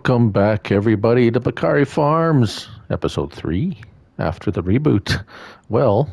Welcome back, everybody, to Bacuri Farms, episode 3, after the reboot. Well,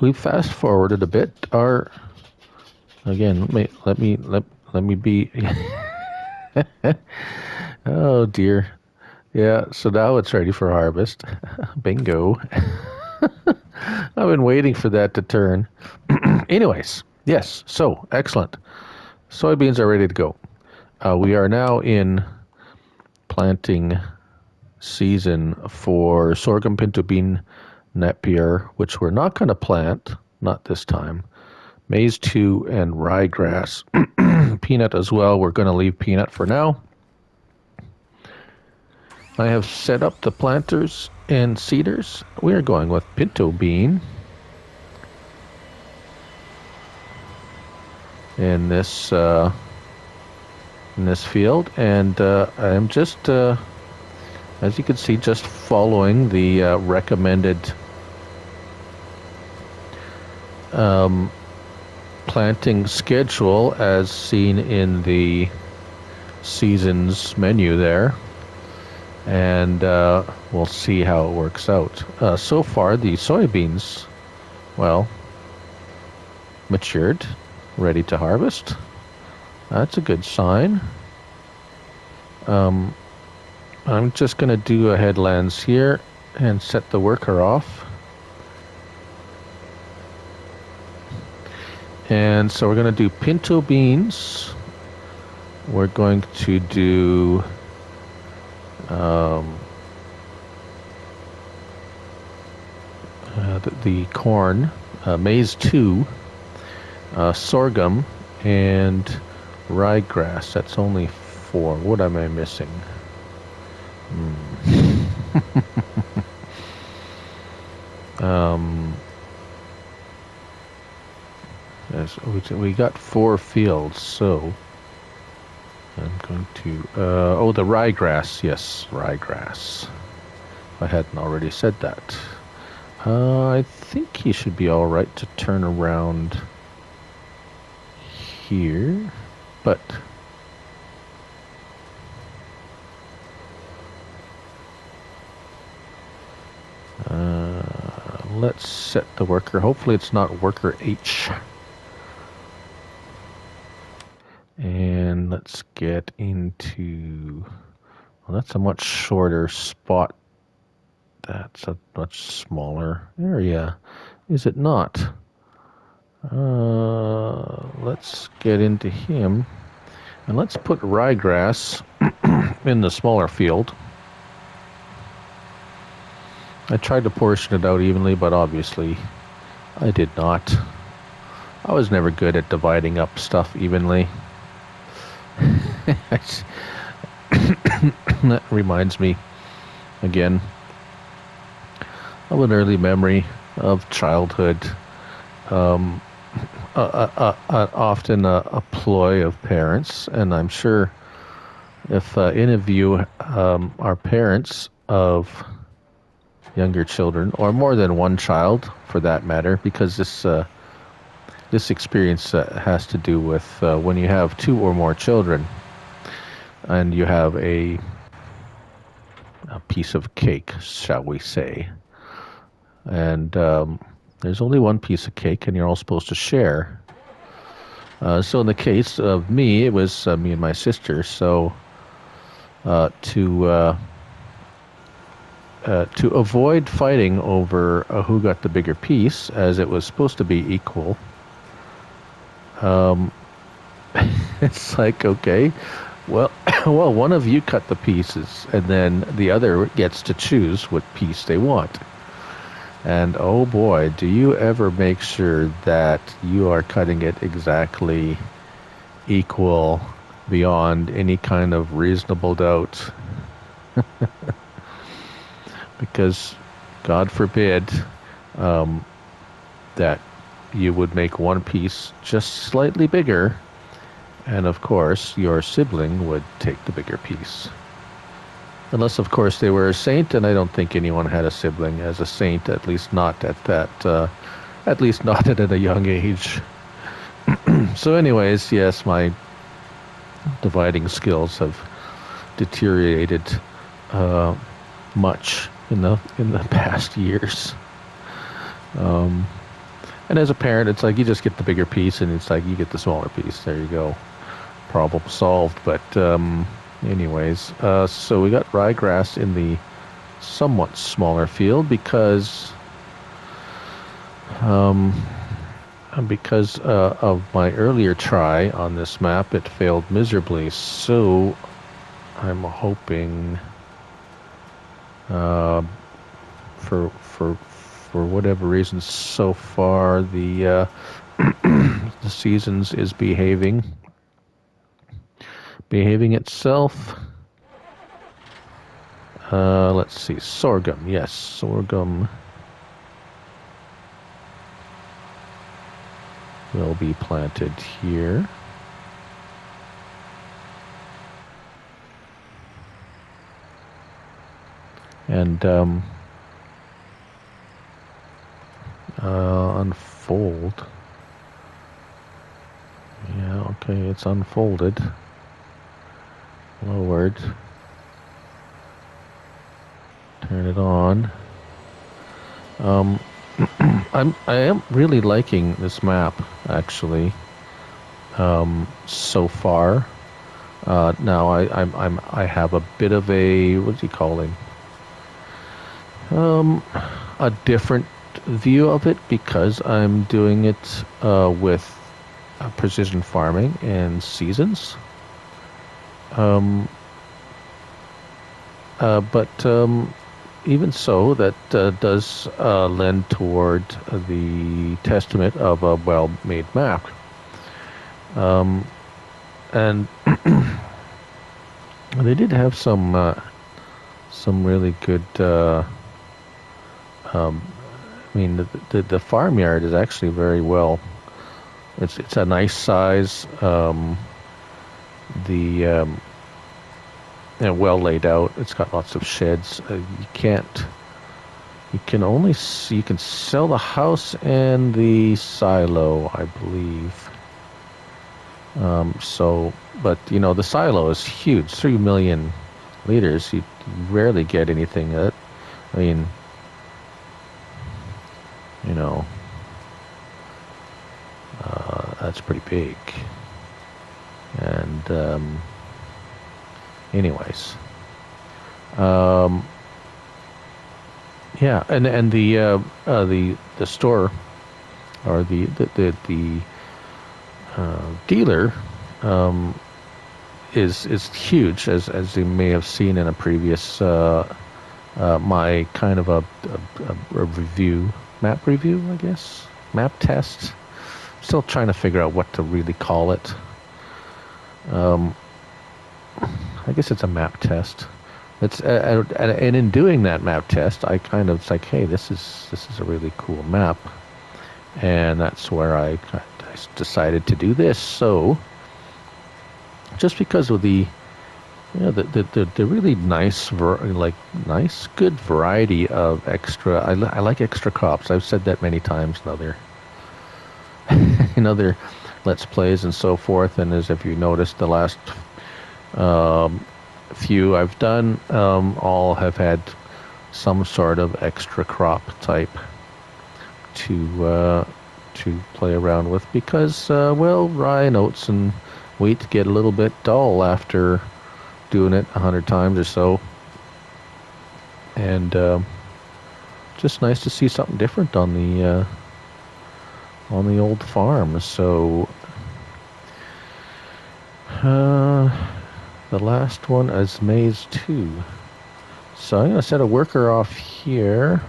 we fast forwarded a bit. Again, let me be. Oh dear. Yeah, so now it's ready for harvest. Bingo. I've been waiting for that to turn. Anyways, yes, so excellent. Soybeans are ready to go. We are now in planting season for sorghum, pinto bean, napier, which we're not going to plant, not this time. Maize 2 and ryegrass. Peanut as well. We're going to leave peanut for now. I have set up the planters and seeders. We are going with pinto bean in this field, and I'm just as you can see, just following the recommended planting schedule as seen in the season's menu there. And we'll see how it works out. So far, the soybeans, well, matured, ready to harvest. That's a good sign. I'm just going to do a headlands here and set the worker off. And so we're going to do pinto beans. We're going to do the corn, maize 2, sorghum, and ryegrass. That's only 4. What am I missing? Yes, we got 4 fields, so I'm going to the ryegrass. Yes, ryegrass. I hadn't already said that. I think he should be all right to turn around here, but let's set the worker. Hopefully it's not worker H. And let's get into, well, that's a much shorter spot. That's a much smaller area. Is it not? Let's get into him. And let's put ryegrass in the smaller field. I tried to portion it out evenly, but obviously I did not. I was never good at dividing up stuff evenly. That reminds me, again, of an early memory of childhood. Often a ploy of parents, and I'm sure if any of you are parents of younger children, or more than one child for that matter, because this experience has to do with when you have 2 or more children and you have a piece of cake, shall we say, and there's only one piece of cake and you're all supposed to share. So in the case of me, it was me and my sister, so to avoid fighting over who got the bigger piece, as it was supposed to be equal, it's like, okay, well, one of you cut the pieces, and then the other gets to choose what piece they want. And oh boy, do you ever make sure that you are cutting it exactly equal beyond any kind of reasonable doubt. Because God forbid that you would make one piece just slightly bigger, and of course your sibling would take the bigger piece. Unless, of course, they were a saint, and I don't think anyone had a sibling as a saint, at least not at that, at least not at a young age. So anyways, yes, my dividing skills have deteriorated much in the past years. And as a parent, it's like you just get the bigger piece, and it's like you get the smaller piece. There you go, problem solved. But anyways, so we got ryegrass in the somewhat smaller field because of my earlier try on this map, it failed miserably. So I'm hoping for whatever reason so far the the seasons is behaving itself. Let's see, sorghum. Yes, sorghum will be planted here. And unfold. Yeah, okay, it's unfolded. Lowered. Turn it on. I am really liking this map, actually. So far. Now I have a bit of a, what do you call it? A different view of it because I'm doing it with precision farming and seasons. But even so, that does lend toward the testament of a well-made map. And they did have some really good. I mean, the farmyard is actually very well. It's a nice size. Well laid out. It's got lots of sheds. You can sell the house and the silo, I believe. But the silo is huge, 3 million liters. You rarely get anything that, I mean, that's pretty big. And anyways, yeah, and the store or the dealer is huge, as you may have seen in a previous my kind of a map review, I guess, map test. Still trying to figure out what to really call it. I guess it's a map test. It's and in doing that map test, I kind of, it's like, hey, this is a really cool map, and that's where I decided to do this. So just because of the really nice good variety of extra. I like extra crops. I've said that many times in other Let's Plays and so forth. And as if you noticed, the last few I've done all have had some sort of extra crop type to play around with, because rye and oats and wheat get a little bit dull after doing it 100 times or so, and just nice to see something different on the old farm. So the last one is maize 2. So I'm going to set a worker off here,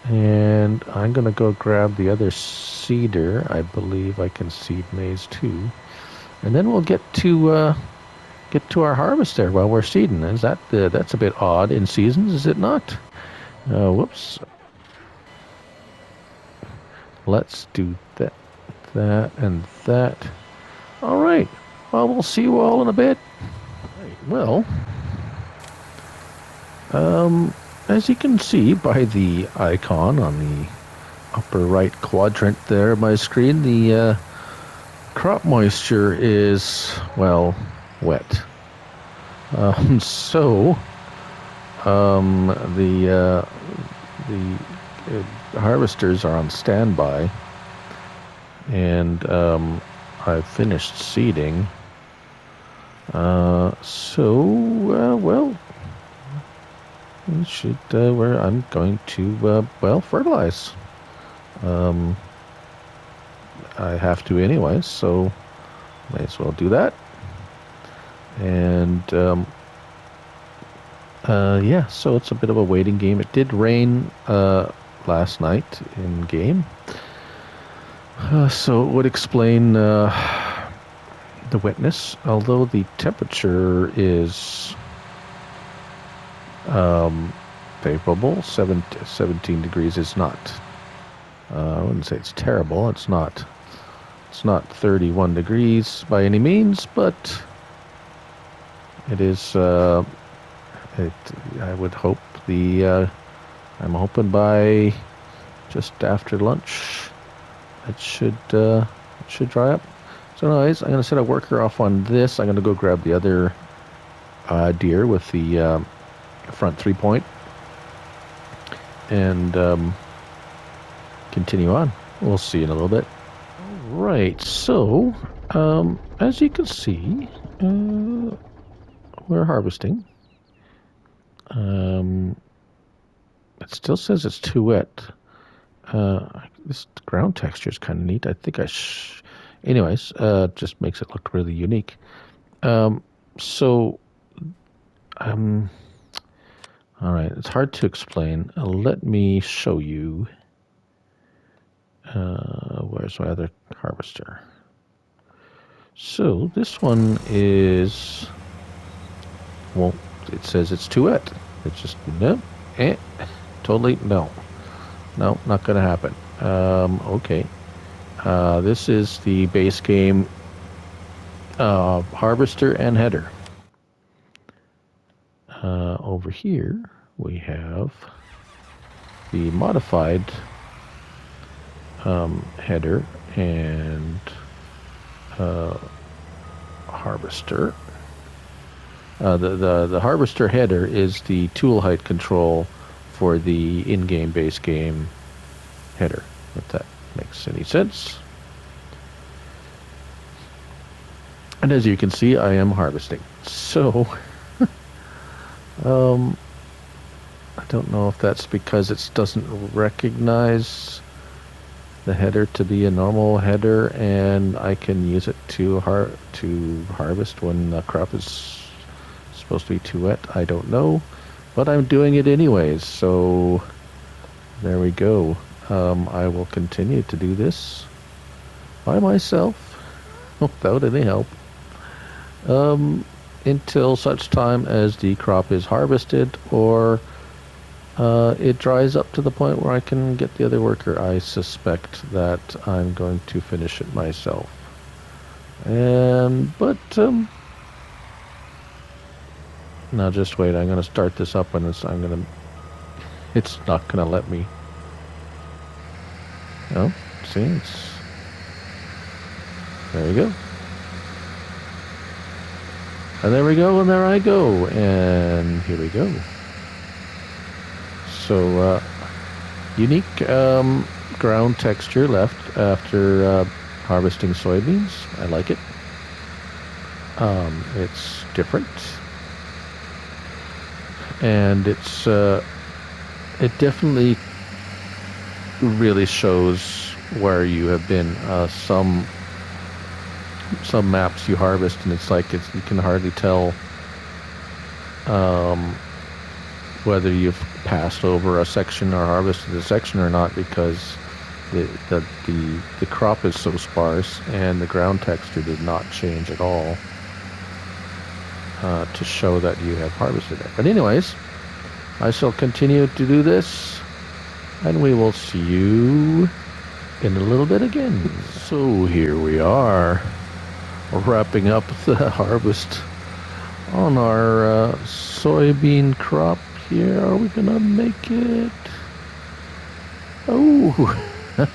and I'm going to go grab the other seeder. I believe I can seed maize 2, and then we'll get to our harvest there while we're seeding. Is that that's a bit odd in seasons, is it not? Whoops. Let's do that, and that. All right. Well, we'll see you all in a bit. Well, as you can see by the icon on the upper right quadrant there of my screen, the crop moisture is, well, wet. So the harvesters are on standby, and I've finished seeding. Well, we should. I'm going to fertilize. I have to anyway, so may as well do that. And yeah, so it's a bit of a waiting game. It did rain last night in game, so it would explain the wetness. Although the temperature is favorable, 17 degrees is not. I wouldn't say it's terrible. It's not 31 degrees by any means, but it is. I would hope I'm hoping by just after lunch it should dry up. So anyways, I'm going to set a worker off on this. I'm going to go grab the other deer with the front 3-point and continue on. We'll see in a little bit. Right, so as you can see, we're harvesting. It still says it's too wet. This ground texture is kind of neat. I think anyways, just makes it look really unique. All right, it's hard to explain. Let me show you. Where's my other harvester? So this one is, well, it says it's too wet. It's just, no, totally no, not gonna happen. Okay, this is the base game harvester and header. Over here we have the modified header and harvester. The harvester header is the tool height control for the in-game base game header, if that makes any sense. And as you can see, I am harvesting. So I don't know if that's because it doesn't recognize the header to be a normal header, and I can use it to harvest when the crop is supposed to be too wet. I don't know, but I'm doing it anyways, so there we go. I will continue to do this by myself without any help until such time as the crop is harvested or it dries up to the point where I can get the other worker. I suspect that I'm going to finish it myself. But now just wait. I'm going to start this up, and it's not going to let me. Oh, see, there we go. And there we go, and there I go, and here we go. So, unique ground texture left after harvesting soybeans. I like it. It's different, and it definitely really shows where you have been. Some maps you harvest, and it's like you can hardly tell whether you've passed over a section or harvested a section or not, because the crop is so sparse and the ground texture did not change at all to show that you have harvested it. But anyways, I shall continue to do this, and we will see you in a little bit again. So here we are, wrapping up the harvest on our soybean crop here. Are we gonna make it? Oh, I'm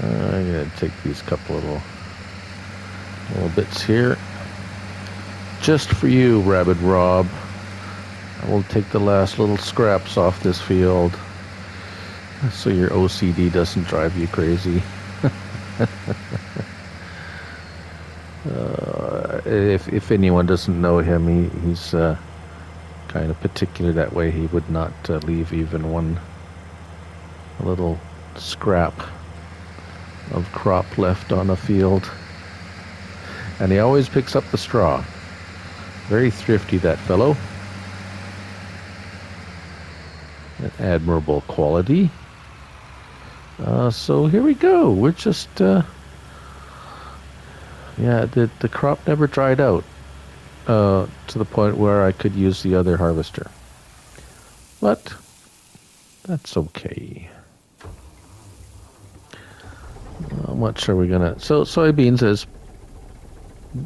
gonna take these couple little bits here Just for you, Rabbit Rob. I will take the last little scraps off this field so your OCD doesn't drive you crazy. If anyone doesn't know him, he's kind of particular that way. He would not leave even one little scrap of crop left on a field. And he always picks up the straw. Very thrifty, that fellow. An admirable quality. So here we go. We're just, yeah, the crop never dried out to the point where I could use the other harvester. But that's okay. How much are we gonna? So soybeans, as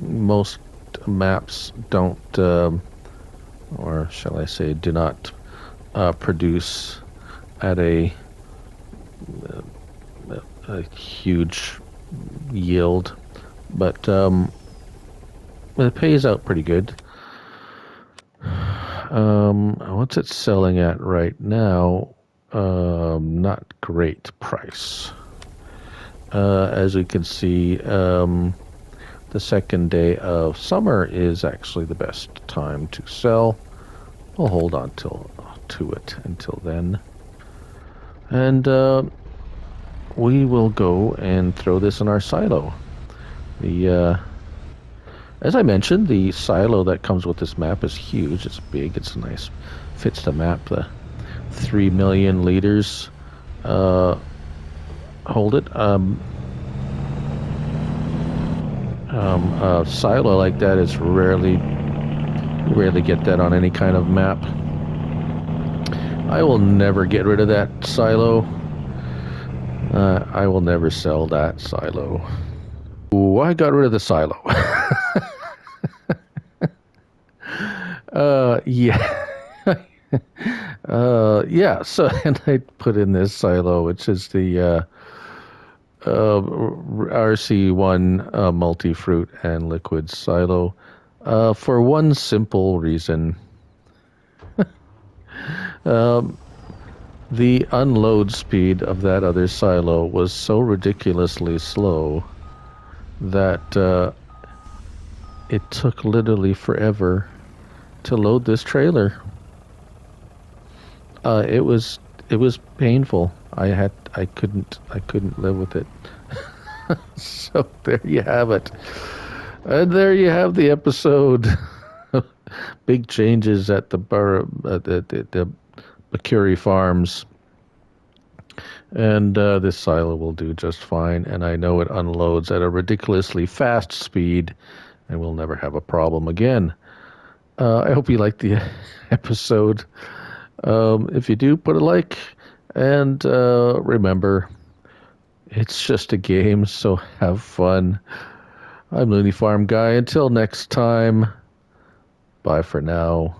most maps don't, or shall I say, do not produce at a huge yield, but it pays out pretty good. What's it selling at right now? Not great price. As we can see, the second day of summer is actually the best time to sell. We'll hold on to it until then. And we will go and throw this in our silo. As I mentioned, the silo that comes with this map is huge. It's big. It's nice. Fits the map. The 3 million liters hold it. A silo like that is rarely get that on any kind of map. I will never get rid of that silo. I will never sell that silo. Ooh, I got rid of the silo. Yeah. Yeah, so, and I put in this silo, which is the RC1 multi-fruit and liquid silo, for one simple reason. The unload speed of that other silo was so ridiculously slow that it took literally forever to load this trailer. It was painful. I couldn't live with it. So there you have it. And there you have the episode. Big changes at the Bacuri farms. And this silo will do just fine. And I know it unloads at a ridiculously fast speed, and we'll never have a problem again. I hope you liked the episode. If you do, put a like. And remember, it's just a game, so have fun. I'm Looney Farm Guy. Until next time, bye for now.